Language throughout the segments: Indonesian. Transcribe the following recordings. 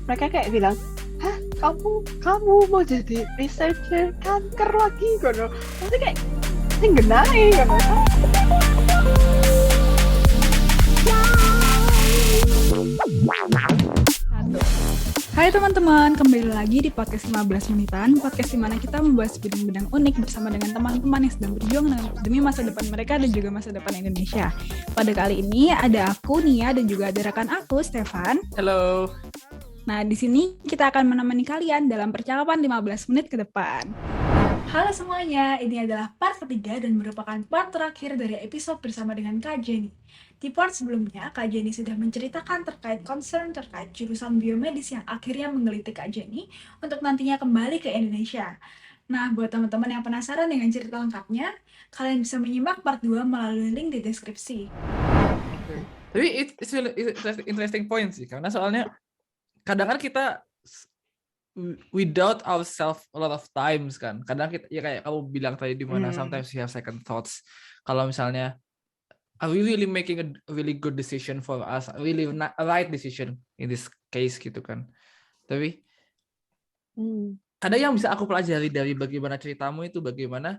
mereka kayak bilang, hah, kamu mau jadi researcher kanker lagi kono. Pasti kayak sing genai kono. Hai teman-teman, kembali lagi di podcast 15 menitan, podcast di mana kita membahas bidang-bidang unik bersama dengan teman-teman yang sedang berjuang demi masa depan mereka dan juga masa depan Indonesia. Pada kali ini ada aku, Nia, dan juga ada rekan aku, Stefan. Halo. Nah, di sini kita akan menemani kalian dalam percakapan 15 menit ke depan. Halo semuanya, ini adalah part ketiga dan merupakan part terakhir dari episode bersama dengan Kak Jenny. Di part sebelumnya, Kak Jenny sudah menceritakan terkait concern terkait jurusan biomedis yang akhirnya menggelitik Kak Jenny untuk nantinya kembali ke Indonesia. Nah, buat teman-teman yang penasaran dengan cerita lengkapnya, kalian bisa menyimak part 2 melalui link di deskripsi. Tapi it's really interesting point sih, karena soalnya kadang kan kita we doubt ourselves a lot of times kan. Kadang kita ya kayak kamu bilang tadi di mana sometimes we have second thoughts. Kalau misalnya are we really making a really good decision for us, a really right decision in this case gitu kan. Tapi kadang yang bisa aku pelajari dari bagaimana ceritamu itu bagaimana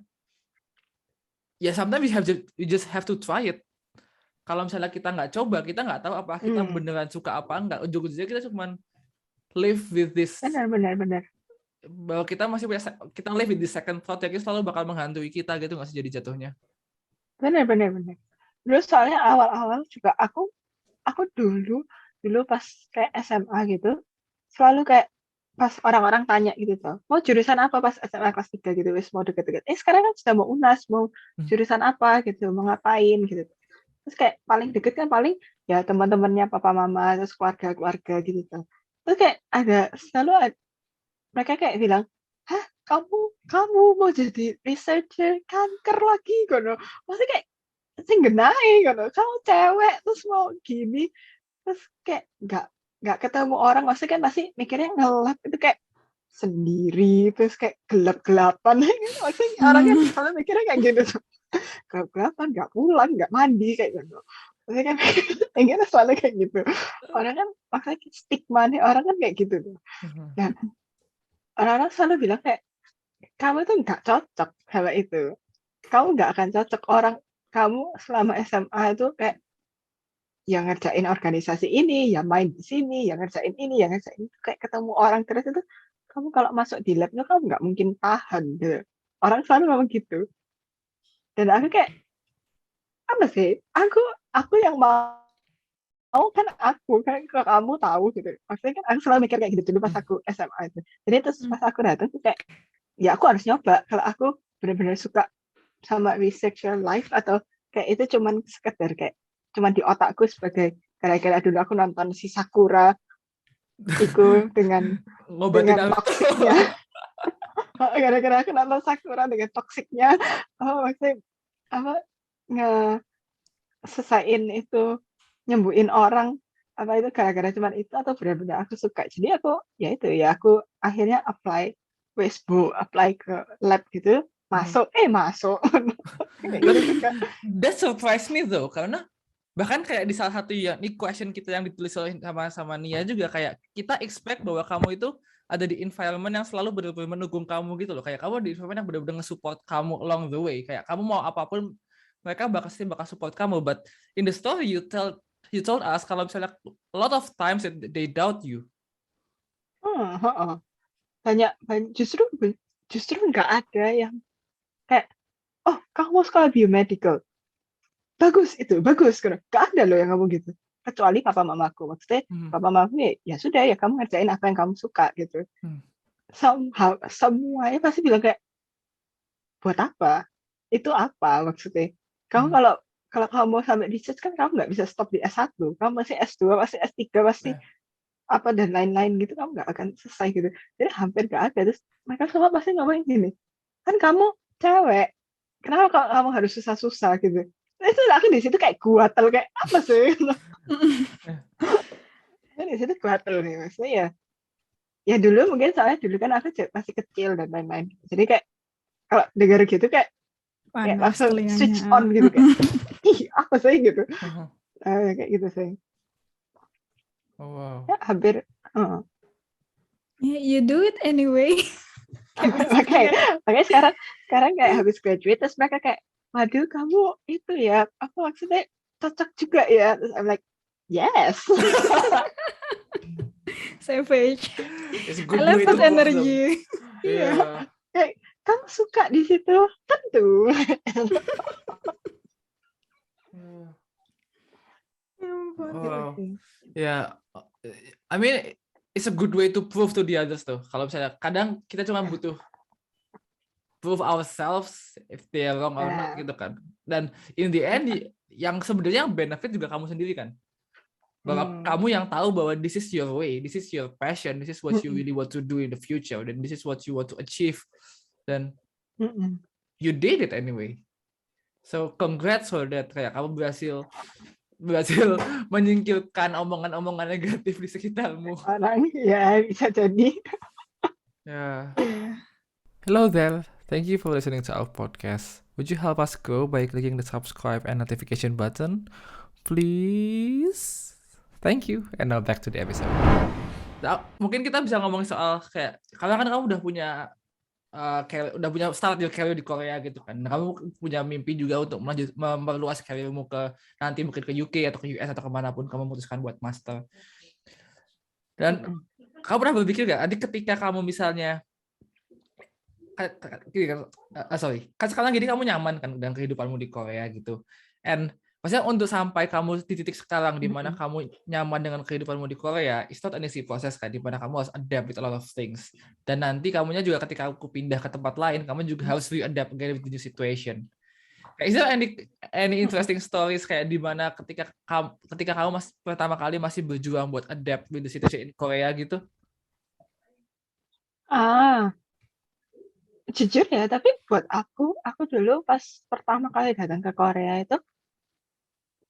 ya sometimes we just have to try it. Kalau misalnya kita nggak coba, kita nggak tahu apa kita beneran suka apa enggak. Ujung-ujungnya kita cuma live with this. Benar. Bahwa kita masih kita live with this second thought yang selalu bakal menghantui kita gitu nggak sih jadi jatuhnya. Benar. Terus soalnya awal-awal juga aku dulu pas kayak SMA gitu, selalu kayak pas orang-orang tanya gitu tuh, mau jurusan apa pas SMA kelas 3 gitu, wis mau deket-deket. Sekarang kan sudah mau UNAS, mau jurusan apa gitu, mau ngapain gitu. Terus kayak paling deket kan paling ya teman-temannya papa mama, terus keluarga gitu tuh. Terus kayak selalu mereka kayak bilang, hah, kamu mau jadi researcher kanker lagi kono. Pasti kayak sing genai kono, kamu cewek terus mau gini, terus kayak nggak ketemu orang, maksudnya kan pasti mikirnya ngelab itu kayak sendiri, terus kayak gelap-gelapan gitu. Maksudnya orangnya kalau mikirnya kayak gitu tuh, gelap-gelapan, nggak pulang, nggak mandi kayak gitu. Maksudnya kan pengennya selalu kayak gitu. Orang kan maksudnya stigma nih orang kan kayak gitu tuh. Nah, orang-orang selalu bilang kayak kamu tuh nggak cocok sama itu, kamu nggak akan cocok. Orang kamu selama SMA itu kayak yang ngerjain organisasi ini, yang main di sini, yang ngerjain ini, yang ngerjain itu, kayak ketemu orang terus itu, kamu kalau masuk di labnya kamu nggak mungkin tahan gitu. Orang selalu ngomong gitu. Dan aku kayak apa sih? Aku yang mau kan aku kan kalau kamu tahu gitu. Maksudnya kan aku selalu mikir kayak gitu dulu pas aku SMA itu. Jadi terus pas aku datang tuh kayak ya aku harus nyoba kalau aku benar-benar suka sama researcher life, atau kayak itu cuman sekedar kayak cuman di otakku sebagai gara-gara dulu aku nonton si Sakura itu dengan toksiknya. Gara-gara aku nonton Sakura dengan toksiknya, maksudnya apa ngesesain itu, nyembuhin orang, apa itu gara-gara cuman itu atau benar-benar aku suka. Jadi aku ya itu ya aku akhirnya apply ke lab gitu, masuk. That surprised me though, karena bahkan kayak di salah satu yang ini question kita yang ditulis oleh sama Nia juga, kayak kita expect bahwa kamu itu ada di environment yang selalu benar-benar mendukung kamu gitu loh, kayak kamu di environment yang benar-benar nge-support kamu along the way, kayak kamu mau apapun mereka bakal support kamu. But in the story you told us kalau misalnya a lot of times they doubt you. Banyak justru nggak ada yang kayak, oh kamu mau sekolah biomedical, bagus kan, nggak ada loh yang ngomong gitu, kecuali papa mamaku. Maksudnya papa mamaku ya sudah ya kamu ngerjain apa yang kamu suka gitu. Somehow semuanya pasti bilang kayak buat apa itu, apa maksudnya kamu kalau kamu mau sampai research kan kamu nggak bisa stop di S1, kamu masih S2, masih S3, pasti apa dan lain-lain gitu, kamu nggak akan selesai gitu. Jadi hampir nggak ada. Terus mereka semua pasti ngomong gini, kan kamu cewek, kenapa kamu harus susah-susah gitu. Itu aku di situ kayak guatel, kayak apa sih? Di situ guatel nih, maksudnya ya dulu mungkin soalnya dulu kan aku masih kecil dan lain-lain. Jadi kayak kalau dengar gitu kayak langsung switch on gitu, kayak ih apa sih gitu. Kayak gitu sih. Oh, wow. Ya hampir Yeah, you do it anyway. Makanya sekarang kayak habis graduate terus mereka kayak, waduh kamu itu ya, apa maksudnya cocok juga ya. Terus I'm like, yes. Savage. It's a I good love way that to prove them. energy. Iya. Kayak kamu suka di situ, tentu. Wow. Ya, I mean it's a good way to prove to the others tuh. Kalau misalnya kadang kita cuma butuh prove ourselves if they are wrong or not gitu kan. Dan in the end yang sebenarnya yang benefit juga kamu sendiri kan. Bahwa kamu yang tahu bahwa this is your way, this is your passion, this is what you really want to do in the future, dan this is what you want to achieve. Dan you did it anyway. So congrats for that. Kayak kamu berhasil menyingkirkan omongan-omongan negatif di sekitarmu. Orang ya bisa jadi. Yeah. Hello there. Thank you for listening to our podcast. Would you help us grow by clicking the subscribe and notification button? Please. Thank you. And now back to the episode. Nah, mungkin kita bisa ngomongin soal kayak karena kan kamu udah punya start your career di Korea gitu kan. Kamu punya mimpi juga untuk memperluas karirmu ke nanti mungkin ke UK atau ke US atau kemanapun kamu memutuskan buat master. Dan kamu pernah berpikir gak nanti ketika kamu misalnya kan sekarang gini kamu nyaman kan dengan kehidupanmu di Korea gitu. And maksudnya untuk sampai kamu di titik sekarang di mana kamu nyaman dengan kehidupanmu di Korea, it's not an easy process kan, di mana kamu harus adapt with a lot of things. Dan nanti kamunya juga ketika aku pindah ke tempat lain, kamu juga harus re-adapt again with the new situation. Is there any interesting stories kayak di mana ketika kamu pertama kali masih berjuang buat adapt with the situation in Korea gitu? Jujur ya, tapi buat aku dulu pas pertama kali datang ke Korea itu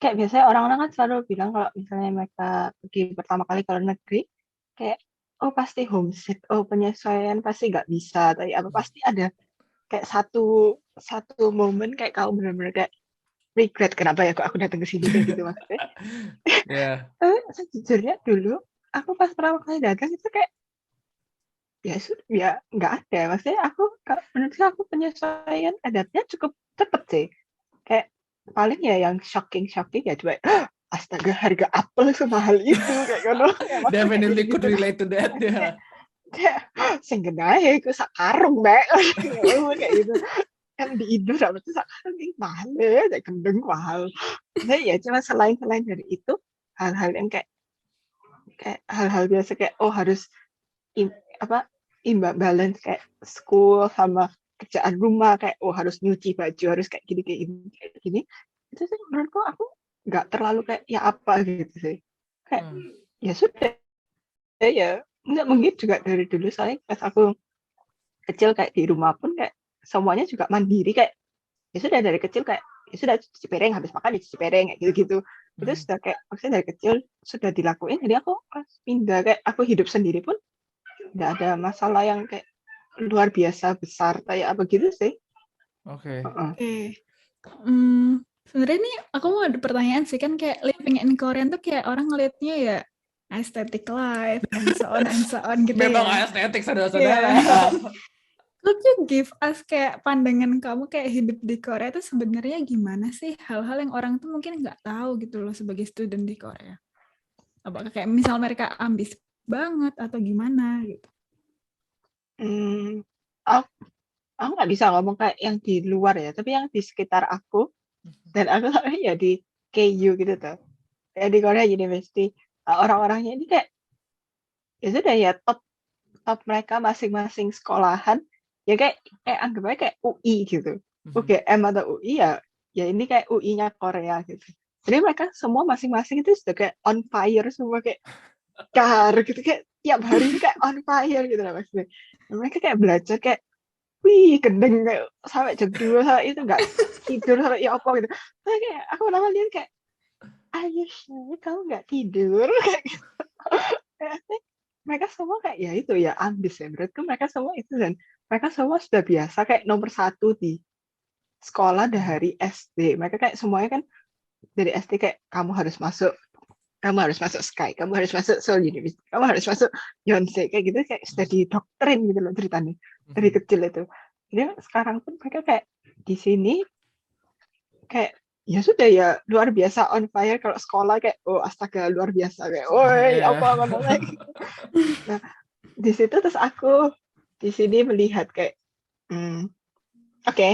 kayak biasanya orang-orang kan selalu bilang kalau misalnya mereka pergi pertama kali ke luar negeri, kayak oh pasti homesick, oh penyesuaian pasti nggak bisa, tapi apa pasti ada kayak satu momen kayak kamu benar-benar kayak regret kenapa ya kok aku datang ke sini kayak gitu maksudnya. Tapi sejujurnya dulu aku pas pertama kali datang itu kayak ya nggak ada, maksudnya menurut aku penyesuaian adabnya cukup cepet sih, kayak paling ya yang shocking ya coba astaga harga apel semahal itu kayak gitu. Definitely could relate to that ya. Kayak sing genahe iku sak karung mbak kayak gitu kan di Indo dapat sak karung ini mahal ya kayak gendeng mahal. Nah ya cuma selain dari itu hal-hal yang kayak hal-hal biasa kayak harus imbang balance kayak school sama kerjaan rumah, kayak harus nyuci baju, harus kayak gini itu sih menurutku aku nggak terlalu kayak ya apa gitu sih, kayak ya sudah ya nggak mungkin juga dari dulu soalnya pas aku kecil kayak di rumah pun kayak semuanya juga mandiri, kayak ya sudah dari kecil kayak ya sudah cuci piring habis makan cuci piring kayak gitu itu sudah kayak maksudnya dari kecil sudah dilakuin, jadi aku pas pindah kayak aku hidup sendiri pun nggak ada masalah yang kayak luar biasa besar kayak apa gitu sih. Oke. Sebenarnya nih aku mau ada pertanyaan sih, kan kayak living in Korea tuh kayak orang ngelihatnya ya aesthetic life and so on gitu. Memang ya. aesthetic saudara-saudara. Could you give us kayak pandangan kamu kayak hidup di Korea itu sebenarnya gimana sih, hal-hal yang orang tuh mungkin nggak tahu gitu loh sebagai student di Korea. Apakah kayak misal mereka ambis banget atau gimana gitu? Aku nggak bisa ngomong kayak yang di luar ya, tapi yang di sekitar aku dan aku ya di KU gitu tuh, ya di Korea University, orang-orangnya ini kayak ya sudah ya top mereka masing-masing sekolahan ya kayak anggap aja kayak UI gitu, UGM atau UI ya ini kayak UI-nya Korea gitu. Jadi mereka semua masing-masing itu sudah kayak on fire semua, kayak gitu, kayak tiap hari kayak on fire gitu lah maksudnya. Mereka kayak belajar kayak wih gendeng kayak sampai jam 2 sampai itu nggak tidur sampai ya apa gitu. Nah, kayak aku pertama lihat kayak ayo kamu nggak tidur kayak gitu. Mereka semua kayak ya itu ya ambis ya, menurutku mereka semua itu, dan mereka semua sudah biasa kayak nomor 1 di sekolah dari SD. Mereka kayak semuanya kan dari SD kayak kamu harus masuk kamu harus masuk Sky, kamu harus masuk Seoul University, kamu harus masuk Yonsei, kayak gitu, kayak sudah didoktrin gitu loh ceritanya dari kecil itu. Jadi sekarang pun mereka kayak di sini kayak ya sudah ya luar biasa on fire, kalau sekolah kayak oh astaga luar biasa kayak woi apa lagi. Nah di situ terus aku di sini melihat kayak oke,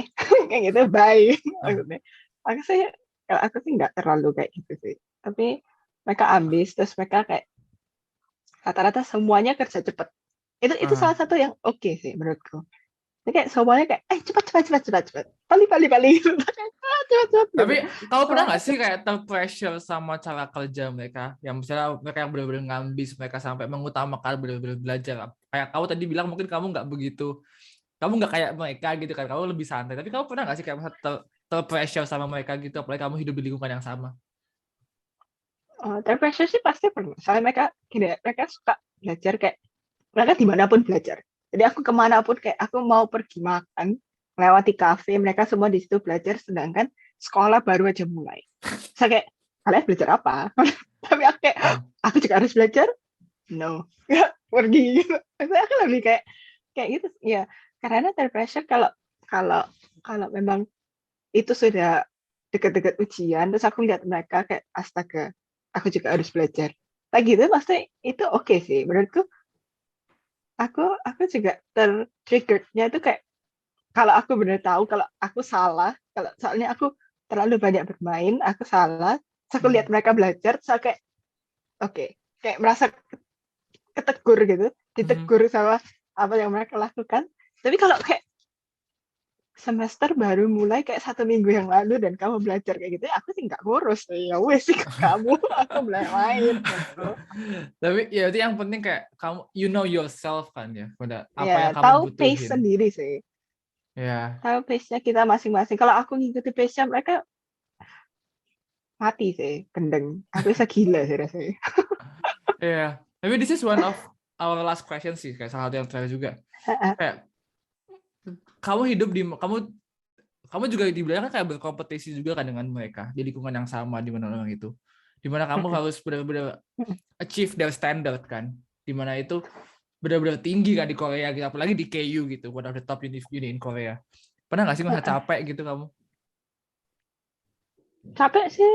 kayak gitu bye. Maksudnya aku sih kalau aku sih nggak terlalu kayak gitu sih, tapi mereka ambis, terus mereka kayak rata-rata semuanya kerja cepet. Itu salah satu yang oke sih menurutku. Jadi kayak semuanya kayak cepat. Balik. Cepat. Tapi Gitu. kamu pernah nggak sih kayak terpressure sama cara kerja mereka? Yang misalnya mereka yang benar-benar ngambis, mereka sampai mengutamakan benar-benar belajar. Kayak kamu tadi bilang mungkin kamu nggak begitu, kamu nggak kayak mereka gitu kan, kamu lebih santai. Tapi kamu pernah nggak sih kayak terpressure sama mereka gitu, apalagi kamu hidup di lingkungan yang sama? Terpressure sih pasti pernah. Soalnya mereka suka belajar kayak mereka dimanapun belajar. Jadi aku kemanapun kayak aku mau pergi makan, lewati kafe, mereka semua di situ belajar, sedangkan sekolah baru aja mulai. Saya kayak kalian belajar apa? Tapi aku kayak aku juga harus belajar. No, ya pergi gitu. Aku lebih kayak gitu ya. Karena terpressure kalau memang itu sudah dekat-dekat ujian, terus aku lihat mereka kayak astaga, aku juga harus belajar. Kayak gitu pasti itu oke sih menurutku. Aku juga tertriggernya itu kayak kalau aku benar tahu kalau aku salah, kalau soalnya aku terlalu banyak bermain, aku salah, terus aku lihat mereka belajar, terus aku kayak oke, kayak merasa ketegur gitu, ditegur sama apa yang mereka lakukan. Tapi kalau kayak semester baru mulai kayak 1 minggu yang lalu dan kamu belajar kayak gitu, aku sih nggak ngurus, ya wes sih kamu, aku belajar main. Gitu. Tapi ya itu yang penting kayak kamu you know yourself kan ya, pada apa yang Ya, kamu tahu pace butuhin. sendiri sih. Ya. Tahu pace-nya kita masing-masing. Kalau aku ngikuti pace-nya mereka mati sih, gendeng. Aku bisa gila sih rasanya. Yeah. Maybe this is one of our last question sih, kayak salah satu yang terakhir juga. Kayak kamu hidup di kamu juga dibilang kan kayak berkompetisi juga kan dengan mereka di lingkungan yang sama di mana orang itu. Di mana kamu harus benar-benar achieve their standard kan. Di mana itu benar-benar tinggi kan di Korea gitu, apalagi di KU gitu, one of the top uni in Korea. Pernah nggak sih ngerasa capek gitu kamu? Capek sih,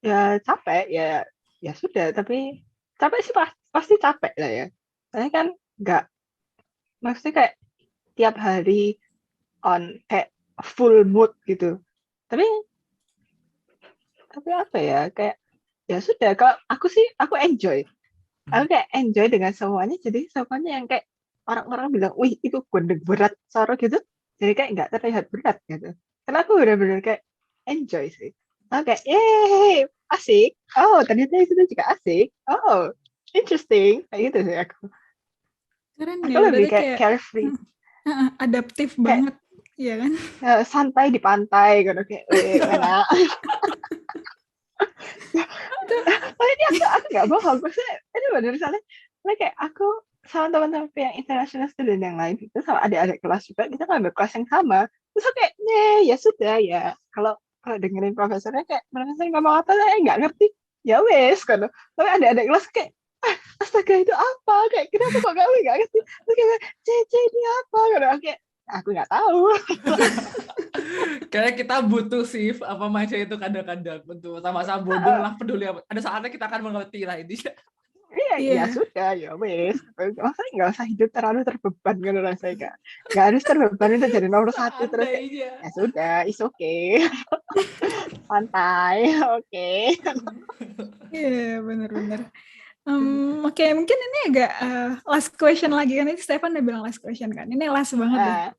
ya capek ya sudah. Tapi capek sih pasti capek lah ya. Soalnya kan nggak, maksudnya kayak tiap hari on kayak full mood gitu. Tapi apa ya, kayak ya sudah. Kalau aku enjoy. Aku kayak enjoy dengan semuanya. Jadi semuanya yang kayak orang-orang bilang, wih itu gendeng berat soro gitu. Jadi kayak nggak terlihat berat gitu. Karena aku benar-benar kayak enjoy sih. Oke, yeay, asik. Oh, ternyata itu juga asik. Oh, interesting. Kayak gitu sih aku. Keren Aku ya, lebih berarti kayak carefree. adaptif Kayak banget, ya kan? santai di pantai gitu. Kayak, wih, enak. Oh, ini aku nggak bohong. Maksudnya, ini benar soalnya kayak aku sama teman-teman yang international student yang lain itu sama adik-adik kelas juga, kita ngambil kelas yang sama. Terus aku kayak, ya sudah ya. Kalau dengerin profesornya kayak profesor ngomong apa saya nggak ngerti, ya wes kan. Tapi adik-adik kelas kayak astaga itu apa, kayak kenapa kok kamu nggak ngerti, terus kayak Cece ini apa kan, kayak aku nggak tahu. Kayak kita butuh sih apa mindset itu kadang-kadang untuk sama-sama bodoh lah, peduli apa. Ada saatnya kita akan mengerti lah intinya. Ya sudah ya wes, maksudnya nggak usah hidup terlalu terbeban kan rasanya, nggak harus terbeban untuk jadi nomor 1 terus kayak, ya sudah is okay. Santai, oke. Iya, benar-benar. Oke, mungkin ini agak last question lagi kan, ini Stefan udah bilang last question kan, ini last banget deh.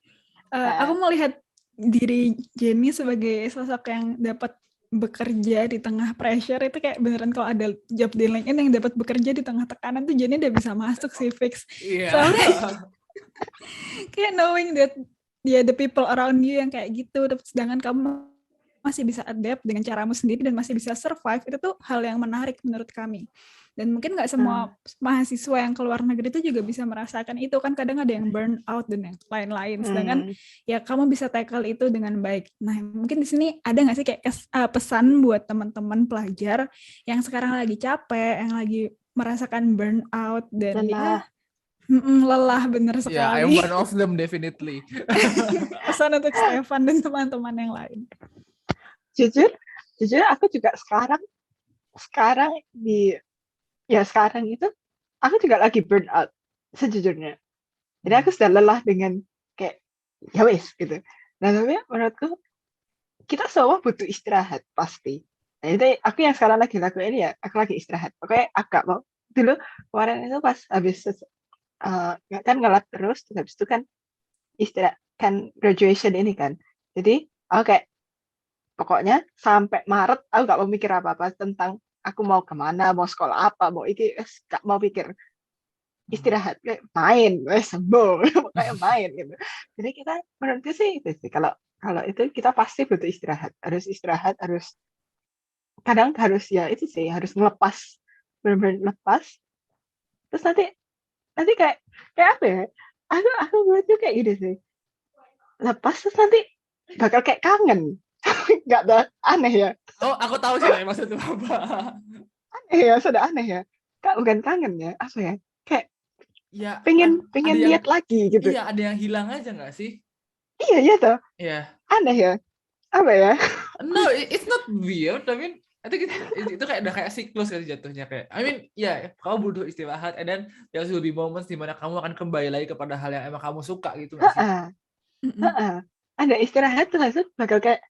Aku melihat diri Jenny sebagai sosok yang dapat bekerja di tengah pressure itu kayak beneran kalau ada job di LinkedIn yang dapat bekerja di tengah tekanan tuh Jenny udah bisa masuk sih fix. Soalnya kayak knowing that the people around you yang kayak gitu, sedangkan kamu masih bisa adapt dengan caramu sendiri dan masih bisa survive, itu tuh hal yang menarik menurut kami. Dan mungkin nggak semua mahasiswa yang keluar negeri itu juga bisa merasakan itu kan, kadang ada yang burn out dan yang lain-lain. Sedangkan ya kamu bisa tackle itu dengan baik. Nah, mungkin di sini ada nggak sih kayak pesan buat teman-teman pelajar yang sekarang lagi capek, yang lagi merasakan burn out dan lelah, bener sekali. Yeah, I'm one of them definitely. Pesan untuk Stefan dan teman-teman yang lain. Jujur aku juga sekarang itu aku juga lagi burn out sejujurnya. Jadi aku sudah lelah dengan kayak ya wes gitu. Nah, tapi menurutku kita semua butuh istirahat pasti. Nah, itu aku yang sekarang lagi lakuin ya, aku lagi istirahat. Pokoknya agak mau dulu kemarin itu pas habis kan ngelab terus habis itu kan istirahat kan graduation ini kan. Jadi aku kayak pokoknya sampai Maret aku gak mau mikir apa-apa tentang aku mau kemana, mau sekolah apa, mau iki, gak mau pikir istirahat, kayak main, sembuh, kayak main gitu. Jadi kita menurutku sih itu sih kalau itu kita pasti butuh istirahat, harus kadang harus ya itu sih harus melepas, benar-benar lepas. Terus nanti kayak apa ya? Aku menurutku kayak gitu sih. Lepas terus nanti bakal kayak kangen. Nggak ada, aneh ya. Oh, aku tahu sih maksudnya apa. Aneh ya, sudah aneh ya. Kak bukan kangen ya, apa ya? Kayak ya pengen lihat lagi gitu. Iya, ada yang hilang aja nggak sih? Iya toh. Iya. Aneh ya. Apa ya? No, it's not weird. I mean, itu kayak udah kayak siklus kan jatuhnya kayak. I mean, ya kamu butuh istirahat, and then there will be moments di mana kamu akan kembali lagi kepada hal yang emang kamu suka gitu nggak sih? Ada istirahat terus bakal kayak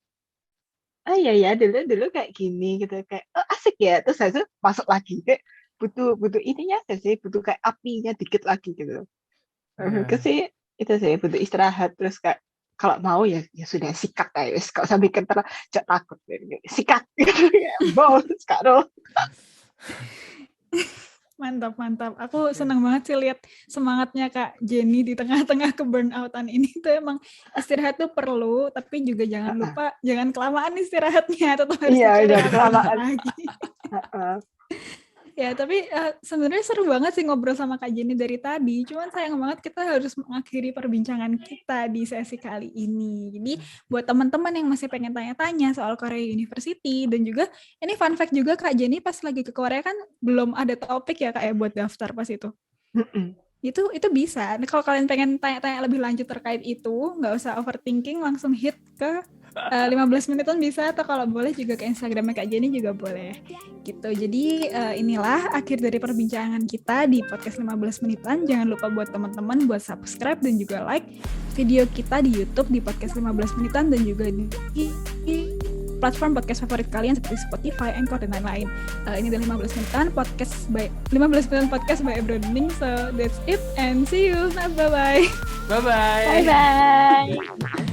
iya dulu kayak gini gitu kayak asik ya, terus habis itu masuk lagi kayak butuh ininya aja sih, butuh kayak apinya dikit lagi gitu. Sih itu sih butuh istirahat, terus kayak kalau mau ya sudah sikat aja wis, kok sampai kentar jangan takut sikat gitu ya bos sekarang. Mantap. Aku senang banget sih lihat semangatnya Kak Jenny di tengah-tengah ke burnoutan ini. Tuh emang istirahat tuh perlu, tapi juga jangan lupa jangan kelamaan istirahatnya, tetap harus kelamaan lagi. Ya, tapi sebenarnya seru banget sih ngobrol sama Kak Jenny dari tadi. Cuman sayang banget kita harus mengakhiri perbincangan kita di sesi kali ini. Jadi buat teman-teman yang masih pengen tanya-tanya soal Korea University, dan juga ini fun fact juga Kak Jenny pas lagi ke Korea kan belum ada topik ya Kak ya buat daftar pas itu. Itu bisa. Nah, kalau kalian pengen tanya-tanya lebih lanjut terkait itu, nggak usah overthinking, langsung hit ke 15 menitan bisa, atau kalau boleh juga ke Instagramnya Kak Jenny juga boleh gitu. Jadi inilah akhir dari perbincangan kita di podcast 15 menitan. Jangan lupa buat teman-teman buat subscribe dan juga like video kita di YouTube di podcast 15 menitan, dan juga di platform podcast favorit kalian seperti Spotify, Anchor, dan lain-lain. Ini adalah 15 menitan podcast by 15 menitan podcast by Ebroning. So that's it and see you. Bye-bye. Bye-bye. Bye-bye.